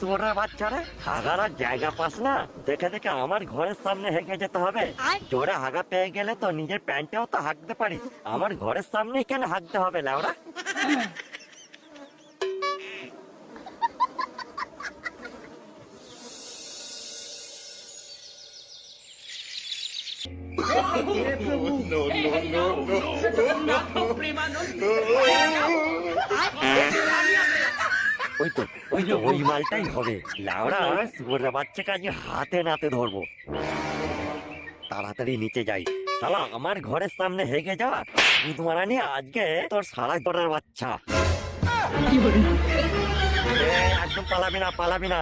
তোরা বাচ্চারা হাগার আর জায়গা পাস না, দেখে দেখে আমার ঘরের সামনে হেঁকে যেতে হবে। জোরে হাগা পেয়ে গেলে তো নিজের প্যান্টেও তো হাঁকতে পারিস, আমার ঘরের সামনেই কেন হাঁকতে হবে লাউরা? ওই তো ওই মালটাই হবে লাউরা। শুয়োরের বাচ্চাকে আজ হাতে নাতে ধরবো। তাড়াতাড়ি নিচে যাই, শালা আমার ঘরের সামনে হেগে যা বুধমারানি, আজকে তোর সারা ঘরের বাচ্চা। একদম পালাবি না, পালাবি না।